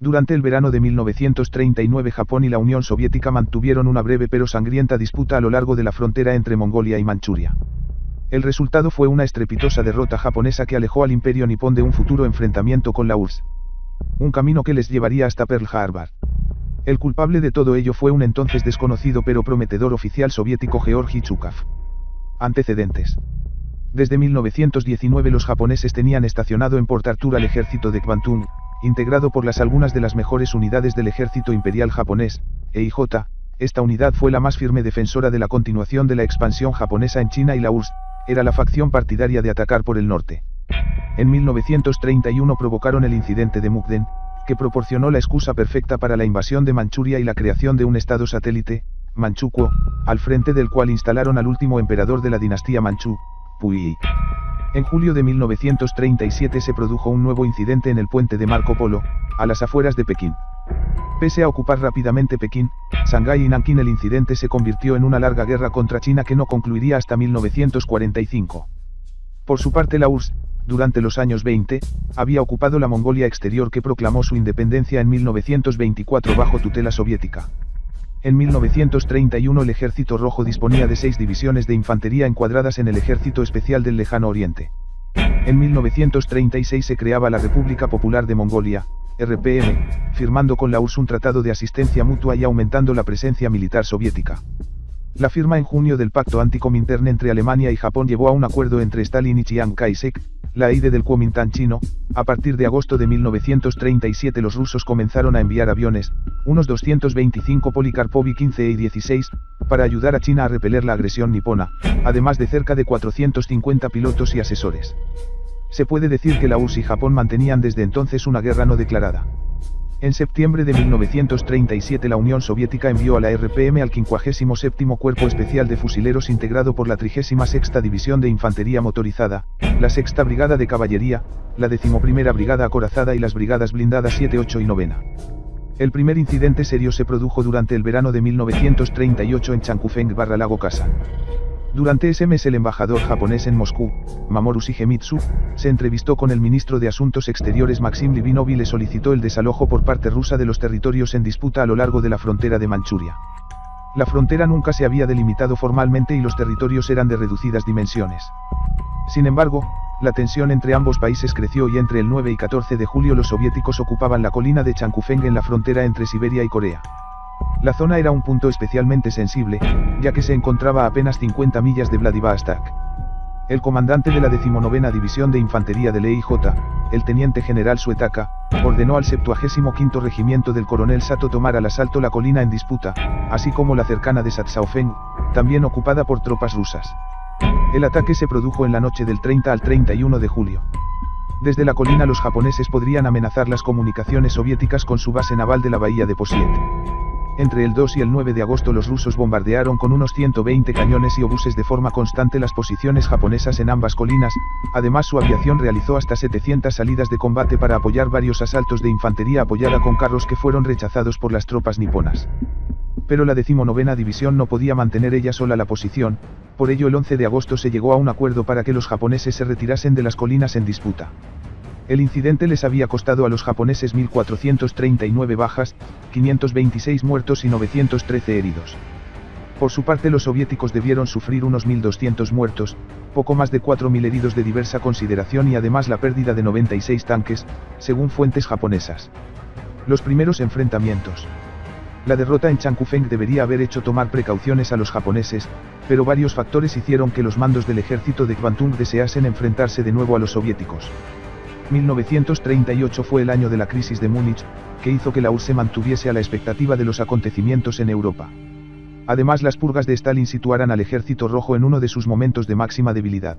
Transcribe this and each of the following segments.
Durante el verano de 1939 Japón y la Unión Soviética mantuvieron una breve pero sangrienta disputa a lo largo de la frontera entre Mongolia y Manchuria. El resultado fue una estrepitosa derrota japonesa que alejó al Imperio nipón de un futuro enfrentamiento con la URSS. Un camino que les llevaría hasta Pearl Harbor. El culpable de todo ello fue un entonces desconocido pero prometedor oficial soviético Georgi Chukov. Antecedentes. Desde 1919 los japoneses tenían estacionado en Port Arthur al ejército de Kwantung, integrado por algunas de las mejores unidades del ejército imperial japonés, EIJ. Esta unidad fue la más firme defensora de la continuación de la expansión japonesa en China y la URSS, era la facción partidaria de atacar por el norte. En 1931 provocaron el incidente de Mukden, que proporcionó la excusa perfecta para la invasión de Manchuria y la creación de un estado satélite, Manchukuo, al frente del cual instalaron al último emperador de la dinastía Manchú, Puyi. En julio de 1937 se produjo un nuevo incidente en el puente de Marco Polo, a las afueras de Pekín. Pese a ocupar rápidamente Pekín, Shanghái y Nankín, el incidente se convirtió en una larga guerra contra China que no concluiría hasta 1945. Por su parte la URSS, durante los años 20, había ocupado la Mongolia Exterior que proclamó su independencia en 1924 bajo tutela soviética. En 1931 el Ejército Rojo disponía de 6 divisiones de infantería encuadradas en el Ejército Especial del Lejano Oriente. En 1936 se creaba la República Popular de Mongolia, RPM, firmando con la URSS un tratado de asistencia mutua y aumentando la presencia militar soviética. La firma en junio del Pacto Anticomintern entre Alemania y Japón llevó a un acuerdo entre Stalin y Chiang Kai-shek, la AIDE del Kuomintang chino. A partir de agosto de 1937 los rusos comenzaron a enviar aviones, unos 225 Polikarpov I-15 y 16, para ayudar a China a repeler la agresión nipona, además de cerca de 450 pilotos y asesores. Se puede decir que la URSS y Japón mantenían desde entonces una guerra no declarada. En septiembre de 1937 la Unión Soviética envió a la RPM al 57º Cuerpo Especial de Fusileros integrado por la 36ª División de Infantería Motorizada, la 6ª Brigada de Caballería, la 11ª Brigada Acorazada y las brigadas blindadas 7, 8 y 9. El primer incidente serio se produjo durante el verano de 1938 en Changkufeng/Lago Khasan. Durante ese mes el embajador japonés en Moscú, Mamoru Shigemitsu, se entrevistó con el ministro de Asuntos Exteriores Maxim Livinov y le solicitó el desalojo por parte rusa de los territorios en disputa a lo largo de la frontera de Manchuria. La frontera nunca se había delimitado formalmente y los territorios eran de reducidas dimensiones. Sin embargo, la tensión entre ambos países creció y entre el 9 y 14 de julio los soviéticos ocupaban la colina de Changkufeng en la frontera entre Siberia y Corea. La zona era un punto especialmente sensible, ya que se encontraba a apenas 50 millas de Vladivostok. El comandante de la 19ª División de Infantería del EIJ, el teniente general Suetaka, ordenó al 75º Regimiento del coronel Sato tomar al asalto la colina en disputa, así como la cercana de Satsaofeng, también ocupada por tropas rusas. El ataque se produjo en la noche del 30 al 31 de julio. Desde la colina los japoneses podrían amenazar las comunicaciones soviéticas con su base naval de la bahía de Posiet. Entre el 2 y el 9 de agosto los rusos bombardearon con unos 120 cañones y obuses de forma constante las posiciones japonesas en ambas colinas, además su aviación realizó hasta 700 salidas de combate para apoyar varios asaltos de infantería apoyada con carros que fueron rechazados por las tropas niponas. Pero la 19ª División no podía mantener ella sola la posición, por ello el 11 de agosto se llegó a un acuerdo para que los japoneses se retirasen de las colinas en disputa. El incidente les había costado a los japoneses 1.439 bajas, 526 muertos y 913 heridos. Por su parte los soviéticos debieron sufrir unos 1.200 muertos, poco más de 4.000 heridos de diversa consideración y además la pérdida de 96 tanques, según fuentes japonesas. Los primeros enfrentamientos. La derrota en Changkufeng debería haber hecho tomar precauciones a los japoneses, pero varios factores hicieron que los mandos del ejército de Kwantung deseasen enfrentarse de nuevo a los soviéticos. 1938 fue el año de la crisis de Múnich, que hizo que la URSS se mantuviese a la expectativa de los acontecimientos en Europa. Además las purgas de Stalin situaran al Ejército Rojo en uno de sus momentos de máxima debilidad.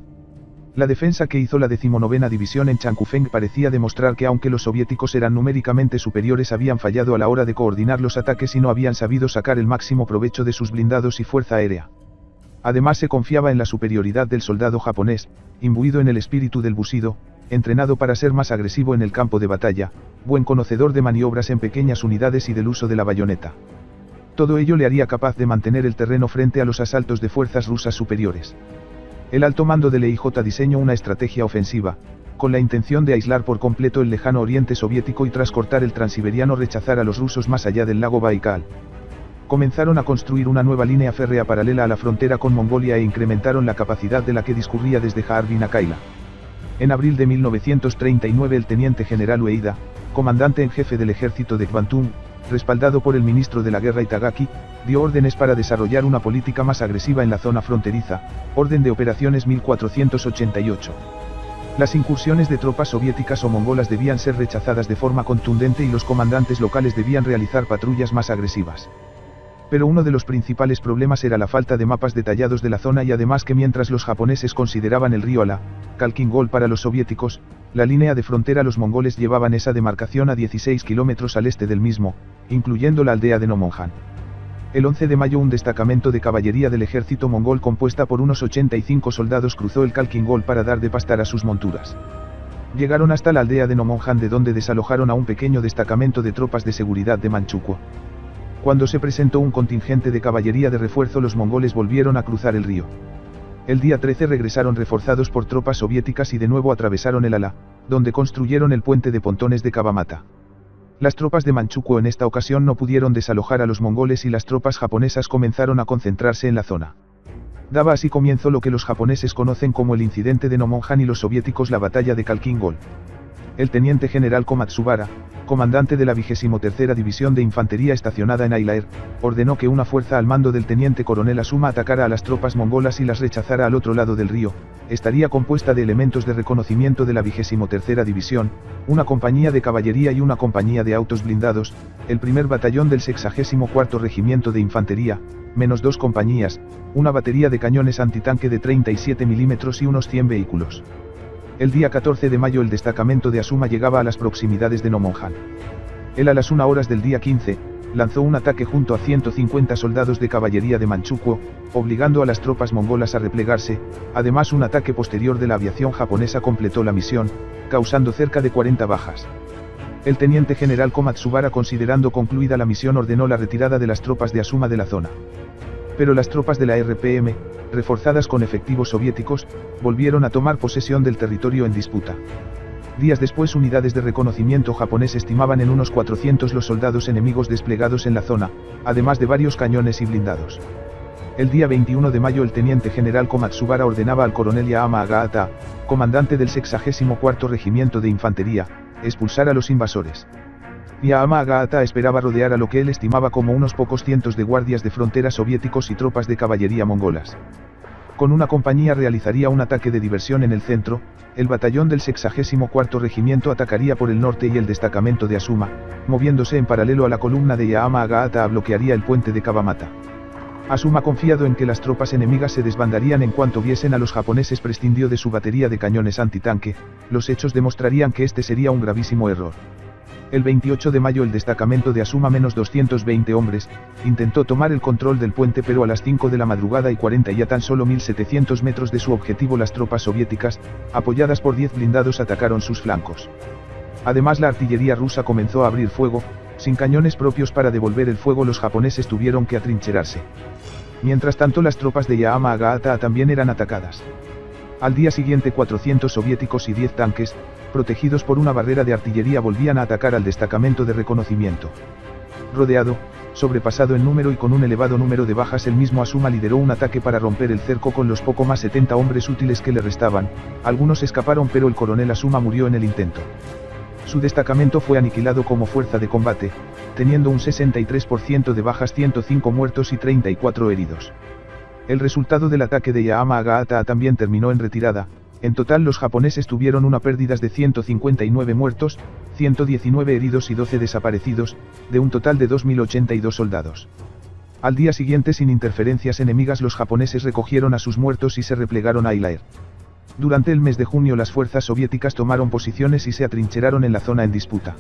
La defensa que hizo la 19ª División en Changkufeng parecía demostrar que aunque los soviéticos eran numéricamente superiores habían fallado a la hora de coordinar los ataques y no habían sabido sacar el máximo provecho de sus blindados y fuerza aérea. Además se confiaba en la superioridad del soldado japonés, imbuido en el espíritu del Bushido, entrenado para ser más agresivo en el campo de batalla, buen conocedor de maniobras en pequeñas unidades y del uso de la bayoneta. Todo ello le haría capaz de mantener el terreno frente a los asaltos de fuerzas rusas superiores. El alto mando del EIJ diseñó una estrategia ofensiva, con la intención de aislar por completo el lejano oriente soviético y tras cortar el transiberiano rechazar a los rusos más allá del lago Baikal. Comenzaron a construir una nueva línea férrea paralela a la frontera con Mongolia e incrementaron la capacidad de la que discurría desde Harbin a Kaila. En abril de 1939 el teniente general Ueida, comandante en jefe del ejército de Kvantum, respaldado por el ministro de la guerra Itagaki, dio órdenes para desarrollar una política más agresiva en la zona fronteriza, orden de operaciones 1488. Las incursiones de tropas soviéticas o mongolas debían ser rechazadas de forma contundente y los comandantes locales debían realizar patrullas más agresivas. Pero uno de los principales problemas era la falta de mapas detallados de la zona y además que mientras los japoneses consideraban el río Ala, Khalkhin-Gol para los soviéticos, la línea de frontera los mongoles llevaban esa demarcación a 16 kilómetros al este del mismo, incluyendo la aldea de Nomonjan. El 11 de mayo un destacamento de caballería del ejército mongol compuesta por unos 85 soldados cruzó el Khalkhin-Gol para dar de pastar a sus monturas. Llegaron hasta la aldea de Nomonjan de donde desalojaron a un pequeño destacamento de tropas de seguridad de Manchukuo. Cuando se presentó un contingente de caballería de refuerzo los mongoles volvieron a cruzar el río. El día 13 regresaron reforzados por tropas soviéticas y de nuevo atravesaron el Ala, donde construyeron el puente de pontones de Kawamata. Las tropas de Manchukuo en esta ocasión no pudieron desalojar a los mongoles y las tropas japonesas comenzaron a concentrarse en la zona. Daba así comienzo lo que los japoneses conocen como el incidente de Nomonjan y los soviéticos la batalla de Khalkhin-Gol. El teniente general Komatsubara, comandante de la 23ª División de Infantería estacionada en Ailair, ordenó que una fuerza al mando del teniente coronel Asuma atacara a las tropas mongolas y las rechazara al otro lado del río. Estaría compuesta de elementos de reconocimiento de la 23ª División, una compañía de caballería y una compañía de autos blindados, el primer batallón del 64º Regimiento de Infantería, menos 2 compañías, una batería de cañones antitanque de 37 mm y unos 100 vehículos. El día 14 de mayo el destacamento de Asuma llegaba a las proximidades de Nomonjan. Él a las 1 horas del día 15, lanzó un ataque junto a 150 soldados de caballería de Manchukuo, obligando a las tropas mongolas a replegarse. Además un ataque posterior de la aviación japonesa completó la misión, causando cerca de 40 bajas. El teniente general Komatsubara, considerando concluida la misión, ordenó la retirada de las tropas de Asuma de la zona. Pero las tropas de la RPM, reforzadas con efectivos soviéticos, volvieron a tomar posesión del territorio en disputa. Días después unidades de reconocimiento japonés estimaban en unos 400 los soldados enemigos desplegados en la zona, además de varios cañones y blindados. El día 21 de mayo el teniente general Komatsubara ordenaba al coronel Yaama Agahata, comandante del 64º Regimiento de Infantería, expulsar a los invasores. Yaama Agahata esperaba rodear a lo que él estimaba como unos pocos cientos de guardias de frontera soviéticos y tropas de caballería mongolas. Con una compañía realizaría un ataque de diversión en el centro, el batallón del 64º Regimiento atacaría por el norte y el destacamento de Asuma, moviéndose en paralelo a la columna de Yaama Agahata, bloquearía el puente de Kawamata. Asuma, confiado en que las tropas enemigas se desbandarían en cuanto viesen a los japoneses, prescindió de su batería de cañones antitanque. Los hechos demostrarían que este sería un gravísimo error. El 28 de mayo el destacamento de Asuma, menos 220 hombres, intentó tomar el control del puente, pero a las 5 de la madrugada y 40 y a tan solo 1700 metros de su objetivo las tropas soviéticas, apoyadas por 10 blindados, atacaron sus flancos. Además la artillería rusa comenzó a abrir fuego. Sin cañones propios para devolver el fuego los japoneses tuvieron que atrincherarse. Mientras tanto las tropas de Yaama Agahata también eran atacadas. Al día siguiente 400 soviéticos y 10 tanques, protegidos por una barrera de artillería, volvían a atacar al destacamento de reconocimiento. Rodeado, sobrepasado en número y con un elevado número de bajas, el mismo Asuma lideró un ataque para romper el cerco con los poco más 70 hombres útiles que le restaban. Algunos escaparon, pero el coronel Asuma murió en el intento. Su destacamento fue aniquilado como fuerza de combate, teniendo un 63% de bajas, 105 muertos y 34 heridos. El resultado del ataque de Yaama Agahata también terminó en retirada. En total los japoneses tuvieron una pérdida de 159 muertos, 119 heridos y 12 desaparecidos, de un total de 2082 soldados. Al día siguiente, sin interferencias enemigas, los japoneses recogieron a sus muertos y se replegaron a Ailair. Durante el mes de junio las fuerzas soviéticas tomaron posiciones y se atrincheraron en la zona en disputa.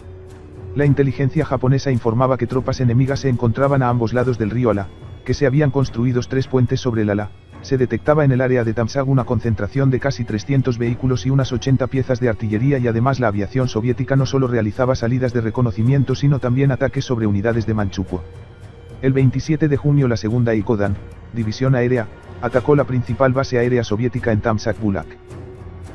La inteligencia japonesa informaba que tropas enemigas se encontraban a ambos lados del río Ala, que se habían construido 3 puentes sobre el Ala. Se detectaba en el área de Tamsag una concentración de casi 300 vehículos y unas 80 piezas de artillería, y además la aviación soviética no solo realizaba salidas de reconocimiento sino también ataques sobre unidades de Manchukuo. El 27 de junio la segunda Ikodan, división aérea, atacó la principal base aérea soviética en Tamsag Bulak.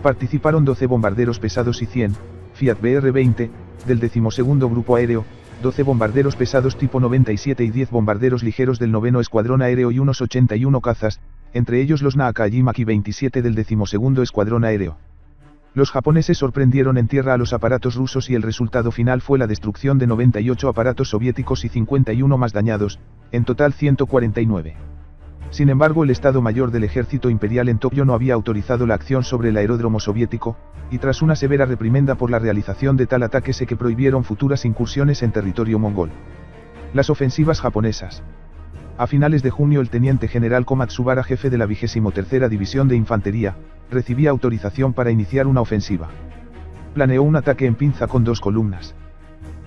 Participaron 12 bombarderos pesados y 100, Fiat BR-20, del 12º Grupo Aéreo, 12 bombarderos pesados tipo 97 y 10 bombarderos ligeros del 9º Escuadrón Aéreo y unos 81 cazas, entre ellos los Nakajima-ki 27 del 12º Escuadrón Aéreo. Los japoneses sorprendieron en tierra a los aparatos rusos y el resultado final fue la destrucción de 98 aparatos soviéticos y 51 más dañados, en total 149. Sin embargo, el Estado Mayor del Ejército Imperial en Tokio no había autorizado la acción sobre el aeródromo soviético, y tras una severa reprimenda por la realización de tal ataque se prohibieron futuras incursiones en territorio mongol. Las ofensivas japonesas. A finales de junio el teniente general Komatsubara, jefe de la 23ª División de Infantería, recibía autorización para iniciar una ofensiva. Planeó un ataque en pinza con 2 columnas.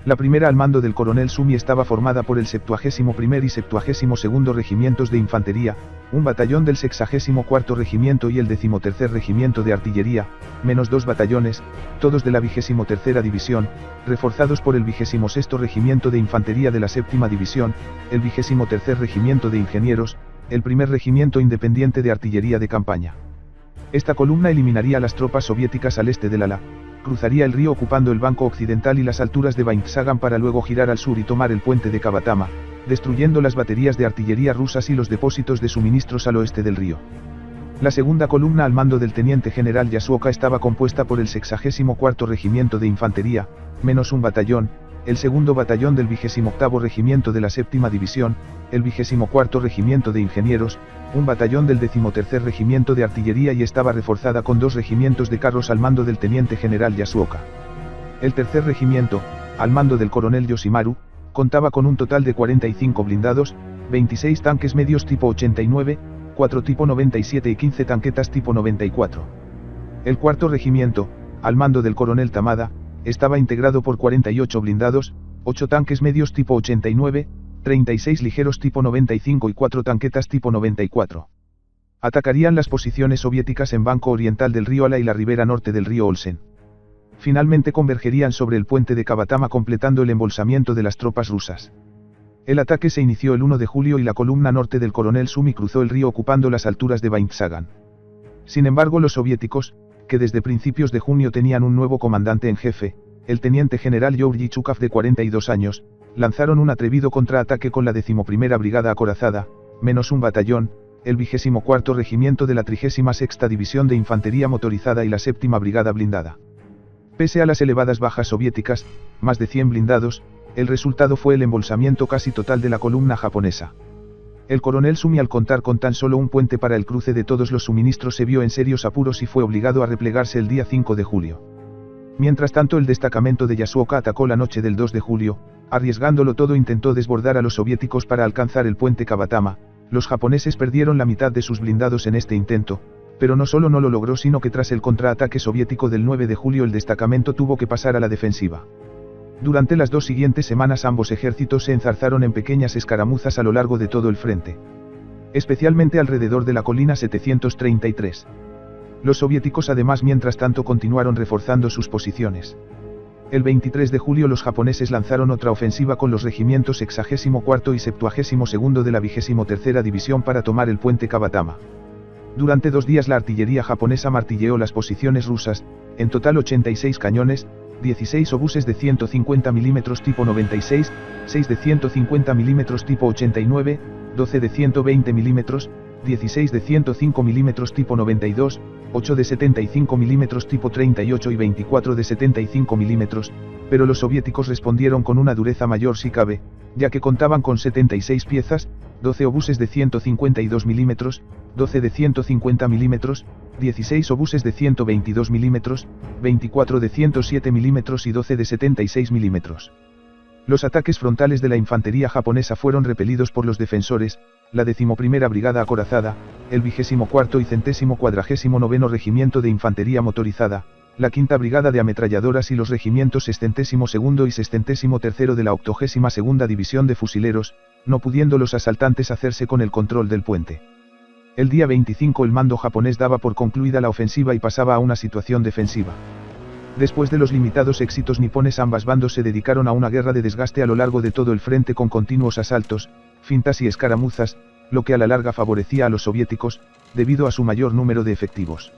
La primera, al mando del coronel Sumi, estaba formada por el 71º y 72º Regimientos de Infantería, un batallón del 64º Regimiento y el 13º Regimiento de Artillería, menos 2 batallones, todos de la 23ª División, reforzados por el 26º Regimiento de Infantería de la 7ª División, el 23º Regimiento de Ingenieros, el 1er Regimiento Independiente de Artillería de Campaña. Esta columna eliminaría a las tropas soviéticas al este del Ala, cruzaría el río ocupando el banco occidental y las alturas de Baintsagan para luego girar al sur y tomar el puente de Kabatama, destruyendo las baterías de artillería rusas y los depósitos de suministros al oeste del río. La segunda columna, al mando del teniente general Yasuoka, estaba compuesta por el 64º Regimiento de Infantería, menos un batallón, el segundo batallón del 28º Regimiento de la 7ª División, el 24º Regimiento de Ingenieros, un batallón del 13º Regimiento de Artillería y estaba reforzada con 2 regimientos de carros al mando del teniente general Yasuoka. El tercer regimiento, al mando del coronel Yoshimaru, contaba con un total de 45 blindados, 26 tanques medios tipo 89, 4 tipo 97 y 15 tanquetas tipo 94. El cuarto regimiento, al mando del coronel Tamada, estaba integrado por 48 blindados, 8 tanques medios tipo 89, 36 ligeros tipo 95 y 4 tanquetas tipo 94. Atacarían las posiciones soviéticas en banco oriental del río Ala y la ribera norte del río Olsen. Finalmente convergerían sobre el puente de Kabatama completando el embolsamiento de las tropas rusas. El ataque se inició el 1 de julio y la columna norte del coronel Sumi cruzó el río ocupando las alturas de Baintsagan. Sin embargo, los soviéticos, que desde principios de junio tenían un nuevo comandante en jefe, el teniente general Georgi Chukov de 42 años, lanzaron un atrevido contraataque con la 11ª Brigada Acorazada, menos un batallón, el 24º Regimiento de la 36ª División de Infantería Motorizada y la 7ª Brigada Blindada. Pese a las elevadas bajas soviéticas, más de 100 blindados, el resultado fue el embolsamiento casi total de la columna japonesa. El coronel Sumi, al contar con tan solo un puente para el cruce de todos los suministros, se vio en serios apuros y fue obligado a replegarse el día 5 de julio. Mientras tanto, el destacamento de Yasuoka atacó la noche del 2 de julio, arriesgándolo todo intentó desbordar a los soviéticos para alcanzar el puente Kabatama. Los japoneses perdieron la mitad de sus blindados en este intento, pero no solo no lo logró, sino que tras el contraataque soviético del 9 de julio el destacamento tuvo que pasar a la defensiva. Durante las 2 siguientes semanas ambos ejércitos se enzarzaron en pequeñas escaramuzas a lo largo de todo el frente, especialmente alrededor de la colina 733. Los soviéticos además mientras tanto continuaron reforzando sus posiciones. El 23 de julio los japoneses lanzaron otra ofensiva con los regimientos 64º y 72º de la 23ª División para tomar el puente Kabatama. Durante 2 días la artillería japonesa martilleó las posiciones rusas, en total 86 cañones, 16 obuses de 150 mm tipo 96, 6 de 150 mm tipo 89, 12 de 120 mm, 16 de 105 mm tipo 92, 8 de 75 mm tipo 38 y 24 de 75 mm, pero los soviéticos respondieron con una dureza mayor si cabe, ya que contaban con 76 piezas, 12 obuses de 152 mm, 12 de 150 mm, 16 obuses de 122 mm, 24 de 107 mm y 12 de 76 mm. Los ataques frontales de la infantería japonesa fueron repelidos por los defensores, la 11ª Brigada Acorazada, el 24º y 149º Regimiento de Infantería Motorizada, la 5ª Brigada de Ametralladoras y los regimientos 62º y 63º de la 82ª División de Fusileros, no pudiendo los asaltantes hacerse con el control del puente. El día 25 el mando japonés daba por concluida la ofensiva y pasaba a una situación defensiva. Después de los limitados éxitos nipones, ambas bandos se dedicaron a una guerra de desgaste a lo largo de todo el frente con continuos asaltos, fintas y escaramuzas, lo que a la larga favorecía a los soviéticos, debido a su mayor número de efectivos.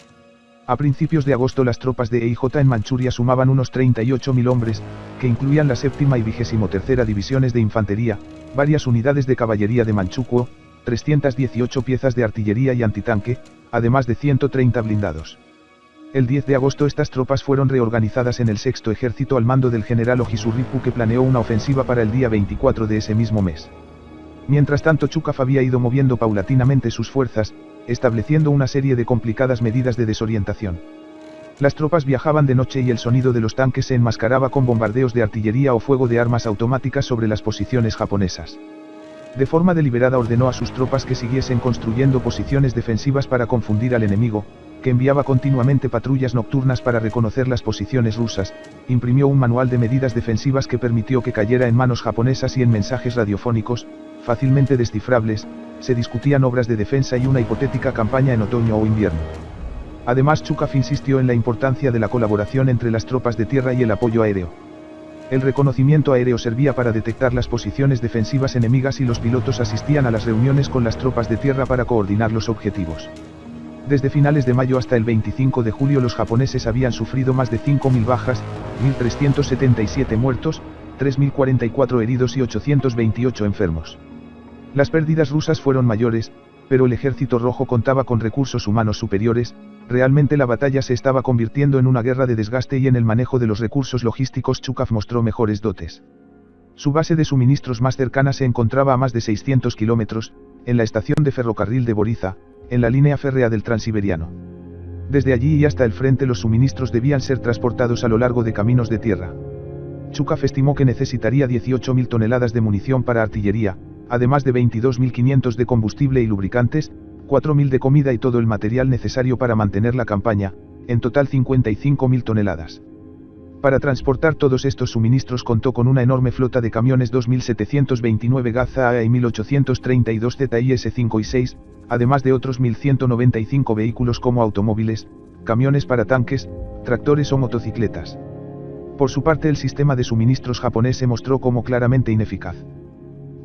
A principios de agosto las tropas de EIJ en Manchuria sumaban unos 38.000 hombres, que incluían la 7ª y 23ª divisiones de infantería, varias unidades de caballería de Manchukuo, 318 piezas de artillería y antitanque, además de 130 blindados. El 10 de agosto estas tropas fueron reorganizadas en el 6º ejército al mando del general Ojisurripu, que planeó una ofensiva para el día 24 de ese mismo mes. Mientras tanto Chukaf había ido moviendo paulatinamente sus fuerzas, estableciendo una serie de complicadas medidas de desorientación. Las tropas viajaban de noche y el sonido de los tanques se enmascaraba con bombardeos de artillería o fuego de armas automáticas sobre las posiciones japonesas. De forma deliberada ordenó a sus tropas que siguiesen construyendo posiciones defensivas para confundir al enemigo, que enviaba continuamente patrullas nocturnas para reconocer las posiciones rusas, imprimió un manual de medidas defensivas que permitió que cayera en manos japonesas y en mensajes radiofónicos, fácilmente descifrables, se discutían obras de defensa y una hipotética campaña en otoño o invierno. Además Chukaf insistió en la importancia de la colaboración entre las tropas de tierra y el apoyo aéreo. El reconocimiento aéreo servía para detectar las posiciones defensivas enemigas y los pilotos asistían a las reuniones con las tropas de tierra para coordinar los objetivos. Desde finales de mayo hasta el 25 de julio los japoneses habían sufrido más de 5.000 bajas, 1.377 muertos, 3.044 heridos y 828 enfermos. Las pérdidas rusas fueron mayores, pero el ejército rojo contaba con recursos humanos superiores. Realmente la batalla se estaba convirtiendo en una guerra de desgaste y en el manejo de los recursos logísticos Chukaf mostró mejores dotes. Su base de suministros más cercana se encontraba a más de 600 kilómetros, en la estación de ferrocarril de Boriza, en la línea férrea del Transiberiano. Desde allí y hasta el frente los suministros debían ser transportados a lo largo de caminos de tierra. Chukaf estimó que necesitaría 18.000 toneladas de munición para artillería, además de 22.500 de combustible y lubricantes, 4.000 de comida y todo el material necesario para mantener la campaña, en total 55.000 toneladas. Para transportar todos estos suministros contó con una enorme flota de camiones 2.729 Gaza A y 1.832 ZIS 5 y 6, además de otros 1.195 vehículos como automóviles, camiones para tanques, tractores o motocicletas. Por su parte el sistema de suministros japonés se mostró como claramente ineficaz.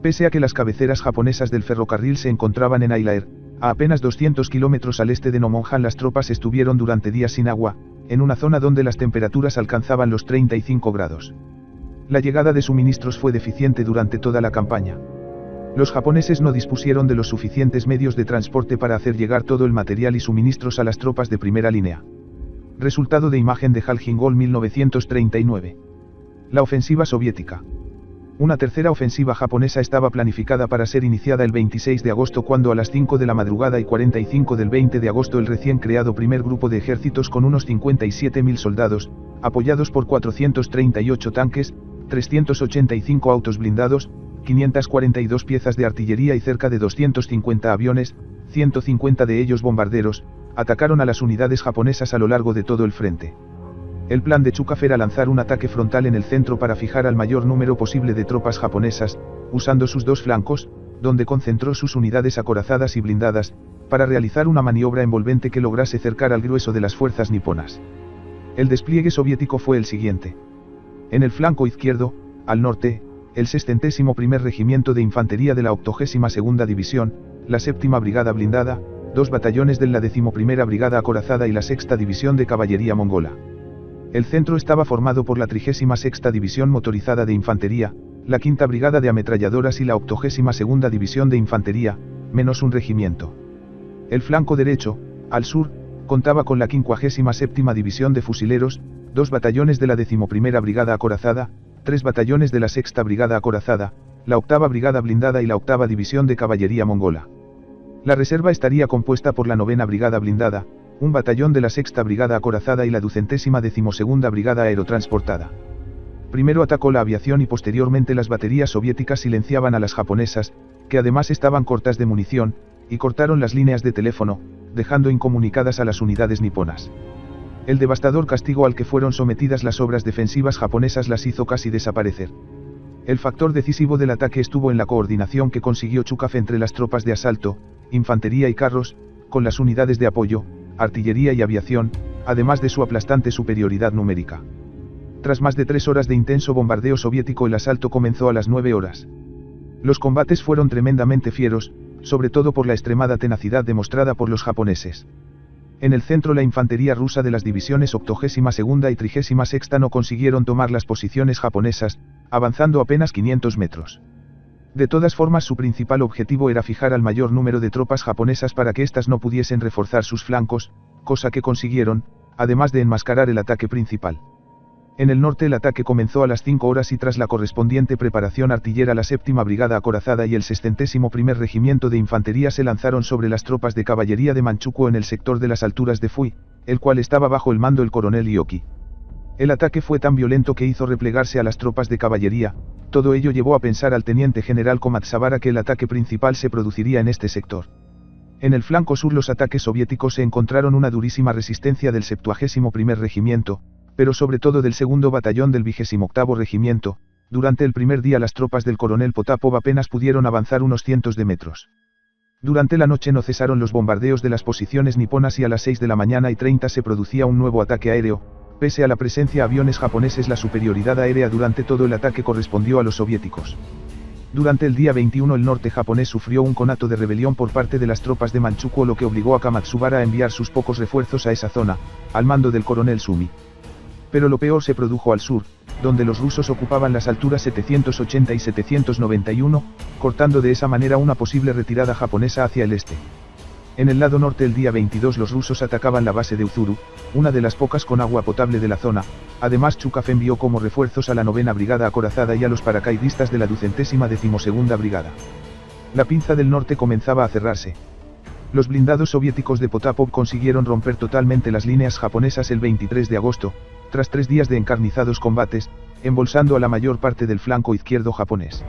Pese a que las cabeceras japonesas del ferrocarril se encontraban en Aylaer, a apenas 200 kilómetros al este de Nomonhan, las tropas estuvieron durante días sin agua, en una zona donde las temperaturas alcanzaban los 35 grados. La llegada de suministros fue deficiente durante toda la campaña. Los japoneses no dispusieron de los suficientes medios de transporte para hacer llegar todo el material y suministros a las tropas de primera línea. Resultado de imagen de Haljingol 1939. La ofensiva soviética. Una tercera ofensiva japonesa estaba planificada para ser iniciada el 26 de agosto, cuando a las 5 de la madrugada y 45 del 20 de agosto el recién creado primer grupo de ejércitos con unos 57.000 soldados, apoyados por 438 tanques, 385 autos blindados, 542 piezas de artillería y cerca de 250 aviones, 150 de ellos bombarderos, atacaron a las unidades japonesas a lo largo de todo el frente. El plan de Chukaf era lanzar un ataque frontal en el centro para fijar al mayor número posible de tropas japonesas, usando sus dos flancos, donde concentró sus unidades acorazadas y blindadas, para realizar una maniobra envolvente que lograse cercar al grueso de las fuerzas niponas. El despliegue soviético fue el siguiente. En el flanco izquierdo, al norte, el 61º Regimiento de Infantería de la 82ª División, la 7ª Brigada Blindada, 2 batallones de la 11ª Brigada Acorazada y la 6ª División de Caballería Mongola. El centro estaba formado por la 36ª División Motorizada de Infantería, la 5ª Brigada de Ametralladoras y la 82ª División de Infantería, menos un regimiento. El flanco derecho, al sur, contaba con la 57ª División de Fusileros, 2 batallones de la 11ª Brigada Acorazada, 3 batallones de la 6ª Brigada Acorazada, la 8ª Brigada Blindada y la 8ª División de Caballería Mongola. La reserva estaría compuesta por la 9ª Brigada Blindada, un batallón de la 6ª Brigada Acorazada y la 212ª Brigada Aerotransportada. Primero atacó la aviación y posteriormente las baterías soviéticas silenciaban a las japonesas, que además estaban cortas de munición, y cortaron las líneas de teléfono, dejando incomunicadas a las unidades niponas. El devastador castigo al que fueron sometidas las obras defensivas japonesas las hizo casi desaparecer. El factor decisivo del ataque estuvo en la coordinación que consiguió Chukaf entre las tropas de asalto, infantería y carros, con las unidades de apoyo, artillería y aviación, además de su aplastante superioridad numérica. Tras más de 3 horas de intenso bombardeo soviético, el asalto comenzó a las 9 horas. Los combates fueron tremendamente fieros, sobre todo por la extremada tenacidad demostrada por los japoneses. En el centro la infantería rusa de las divisiones 82ª y 36ª no consiguieron tomar las posiciones japonesas, avanzando apenas 500 metros. De todas formas su principal objetivo era fijar al mayor número de tropas japonesas para que éstas no pudiesen reforzar sus flancos, cosa que consiguieron, además de enmascarar el ataque principal. En el norte el ataque comenzó a las 5 horas y tras la correspondiente preparación artillera la 7ª Brigada Acorazada y el 61º Regimiento de Infantería se lanzaron sobre las tropas de caballería de Manchukuo en el sector de las alturas de Fui, el cual estaba bajo el mando del coronel Ioki. El ataque fue tan violento que hizo replegarse a las tropas de caballería, todo ello llevó a pensar al teniente general Komatsabara que el ataque principal se produciría en este sector. En el flanco sur los ataques soviéticos se encontraron una durísima resistencia del 71º Regimiento, pero sobre todo del 2º Batallón del 28º Regimiento. Durante el primer día las tropas del coronel Potapov apenas pudieron avanzar unos cientos de metros. Durante la noche no cesaron los bombardeos de las posiciones niponas y a las 6:30 se producía un nuevo ataque aéreo. Pese a la presencia de aviones japoneses la superioridad aérea durante todo el ataque correspondió a los soviéticos. Durante el día 21 el norte japonés sufrió un conato de rebelión por parte de las tropas de Manchukuo lo que obligó a Komatsubara a enviar sus pocos refuerzos a esa zona, al mando del coronel Sumi. Pero lo peor se produjo al sur, donde los rusos ocupaban las alturas 780 y 791, cortando de esa manera una posible retirada japonesa hacia el este. En el lado norte el día 22 los rusos atacaban la base de Uzuru, una de las pocas con agua potable de la zona. Además Chukov envió como refuerzos a la 9ª Brigada Acorazada y a los paracaidistas de la 212ª Brigada. La pinza del norte comenzaba a cerrarse. Los blindados soviéticos de Potapov consiguieron romper totalmente las líneas japonesas el 23 de agosto, tras 3 días de encarnizados combates, embolsando a la mayor parte del flanco izquierdo japonés.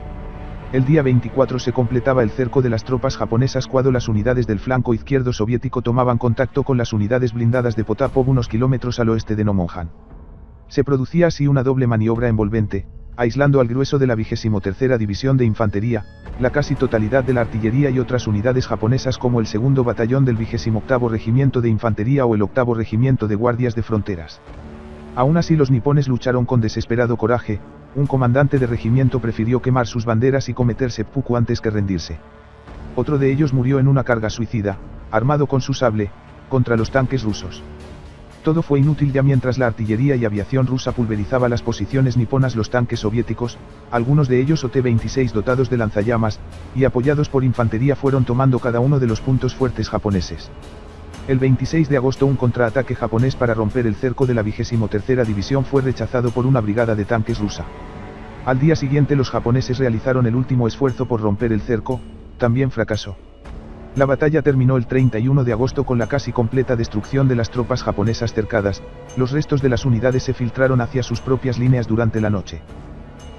El día 24 se completaba el cerco de las tropas japonesas cuando las unidades del flanco izquierdo soviético tomaban contacto con las unidades blindadas de Potapov unos kilómetros al oeste de Nomonhan. Se producía así una doble maniobra envolvente, aislando al grueso de la 23ª División de Infantería, la casi totalidad de la artillería y otras unidades japonesas como el 2º Batallón del 28º Regimiento de Infantería o el 8º Regimiento de Guardias de Fronteras. Aún así los nipones lucharon con desesperado coraje. Un comandante de regimiento prefirió quemar sus banderas y cometer seppuku antes que rendirse. Otro de ellos murió en una carga suicida, armado con su sable, contra los tanques rusos. Todo fue inútil ya mientras la artillería y aviación rusa pulverizaba las posiciones niponas los tanques soviéticos, algunos de ellos OT-26 dotados de lanzallamas, y apoyados por infantería fueron tomando cada uno de los puntos fuertes japoneses. El 26 de agosto un contraataque japonés para romper el cerco de la 23ª División fue rechazado por una brigada de tanques rusa. Al día siguiente los japoneses realizaron el último esfuerzo por romper el cerco, también fracasó. La batalla terminó el 31 de agosto con la casi completa destrucción de las tropas japonesas cercadas. Los restos de las unidades se filtraron hacia sus propias líneas durante la noche.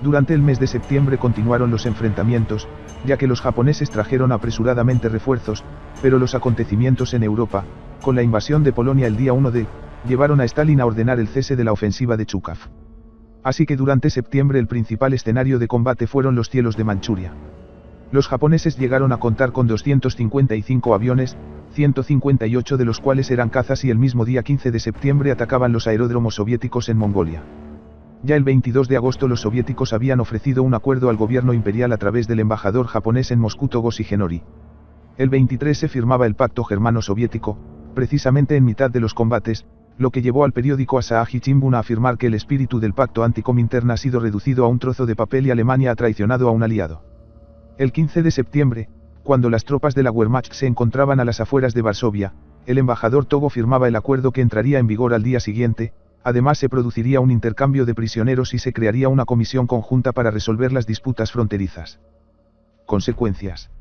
Durante el mes de septiembre continuaron los enfrentamientos, ya que los japoneses trajeron apresuradamente refuerzos, pero los acontecimientos en Europa, con la invasión de Polonia el día 1 de, llevaron a Stalin a ordenar el cese de la ofensiva de Chukov. Así que durante septiembre el principal escenario de combate fueron los cielos de Manchuria. Los japoneses llegaron a contar con 255 aviones, 158 de los cuales eran cazas y el mismo día 15 de septiembre atacaban los aeródromos soviéticos en Mongolia. Ya el 22 de agosto los soviéticos habían ofrecido un acuerdo al gobierno imperial a través del embajador japonés en Moscú Togoshi Genori. El 23 se firmaba el pacto germano-soviético, precisamente en mitad de los combates, lo que llevó al periódico Asahi Shimbun a afirmar que el espíritu del pacto anti-Comintern ha sido reducido a un trozo de papel y Alemania ha traicionado a un aliado. El 15 de septiembre, cuando las tropas de la Wehrmacht se encontraban a las afueras de Varsovia, el embajador Togo firmaba el acuerdo que entraría en vigor al día siguiente. Además se produciría un intercambio de prisioneros y se crearía una comisión conjunta para resolver las disputas fronterizas. Consecuencias.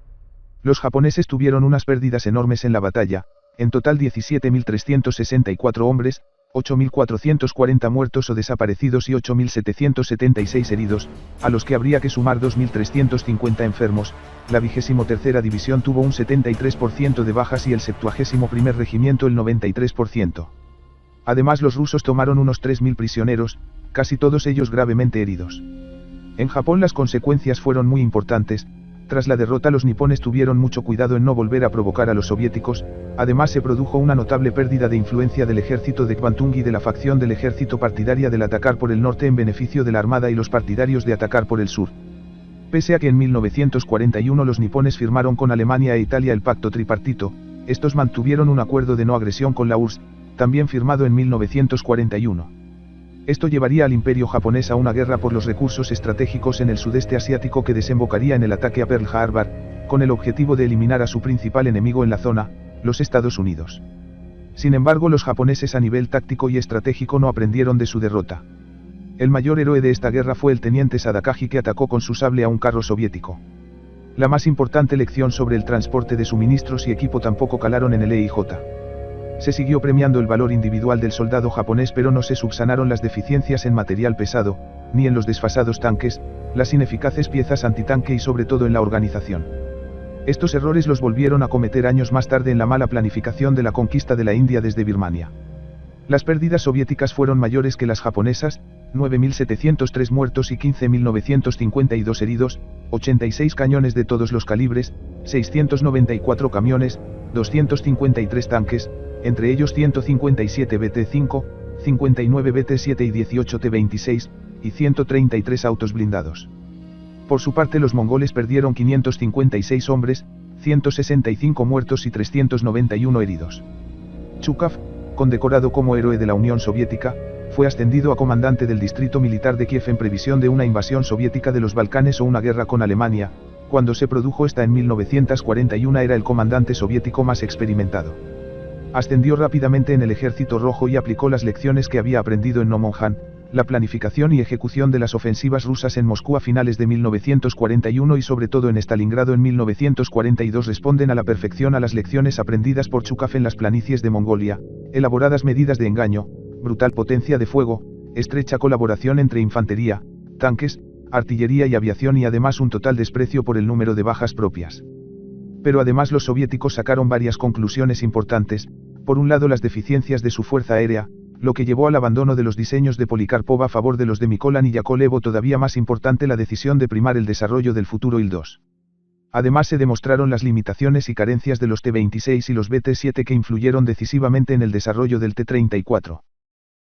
Los japoneses tuvieron unas pérdidas enormes en la batalla, en total 17.364 hombres, 8.440 muertos o desaparecidos y 8.776 heridos, a los que habría que sumar 2.350 enfermos. La 23ª División tuvo un 73% de bajas y el 71º Regimiento el 93%. Además los rusos tomaron unos 3.000 prisioneros, casi todos ellos gravemente heridos. En Japón las consecuencias fueron muy importantes. Tras la derrota los nipones tuvieron mucho cuidado en no volver a provocar a los soviéticos. Además se produjo una notable pérdida de influencia del ejército de Kwantung y de la facción del ejército partidaria del atacar por el norte en beneficio de la armada y los partidarios de atacar por el sur. Pese a que en 1941 los nipones firmaron con Alemania e Italia el pacto tripartito, estos mantuvieron un acuerdo de no agresión con la URSS, también firmado en 1941. Esto llevaría al imperio japonés a una guerra por los recursos estratégicos en el sudeste asiático que desembocaría en el ataque a Pearl Harbor, con el objetivo de eliminar a su principal enemigo en la zona, los Estados Unidos. Sin embargo, los japoneses a nivel táctico y estratégico no aprendieron de su derrota. El mayor héroe de esta guerra fue el teniente Sadakaji, que atacó con su sable a un carro soviético. La más importante lección sobre el transporte de suministros y equipo tampoco calaron en el EIJ. Se siguió premiando el valor individual del soldado japonés, pero no se subsanaron las deficiencias en material pesado, ni en los desfasados tanques, las ineficaces piezas antitanque y sobre todo en la organización. Estos errores los volvieron a cometer años más tarde en la mala planificación de la conquista de la India desde Birmania. Las pérdidas soviéticas fueron mayores que las japonesas, 9.703 muertos y 15.952 heridos, 86 cañones de todos los calibres, 694 camiones, 253 tanques, entre ellos 157 BT-5, 59 BT-7 y 18 T-26, y 133 autos blindados. Por su parte, los mongoles perdieron 556 hombres, 165 muertos y 391 heridos. Chukov, condecorado como héroe de la Unión Soviética, fue ascendido a comandante del distrito militar de Kiev en previsión de una invasión soviética de los Balcanes o una guerra con Alemania. Cuando se produjo esta en 1941 era el comandante soviético más experimentado. Ascendió rápidamente en el Ejército Rojo y aplicó las lecciones que había aprendido en Nomonhan. La planificación y ejecución de las ofensivas rusas en Moscú a finales de 1941 y sobre todo en Stalingrado en 1942 responden a la perfección a las lecciones aprendidas por Chukov en las planicies de Mongolia, elaboradas medidas de engaño, brutal potencia de fuego, estrecha colaboración entre infantería, tanques, artillería y aviación y además un total desprecio por el número de bajas propias. Pero además los soviéticos sacaron varias conclusiones importantes, por un lado las deficiencias de su fuerza aérea, lo que llevó al abandono de los diseños de Polikarpov a favor de los de Mikolan y Yakolev, o todavía más importante la decisión de primar el desarrollo del futuro Il-2. Además se demostraron las limitaciones y carencias de los T-26 y los BT-7 que influyeron decisivamente en el desarrollo del T-34.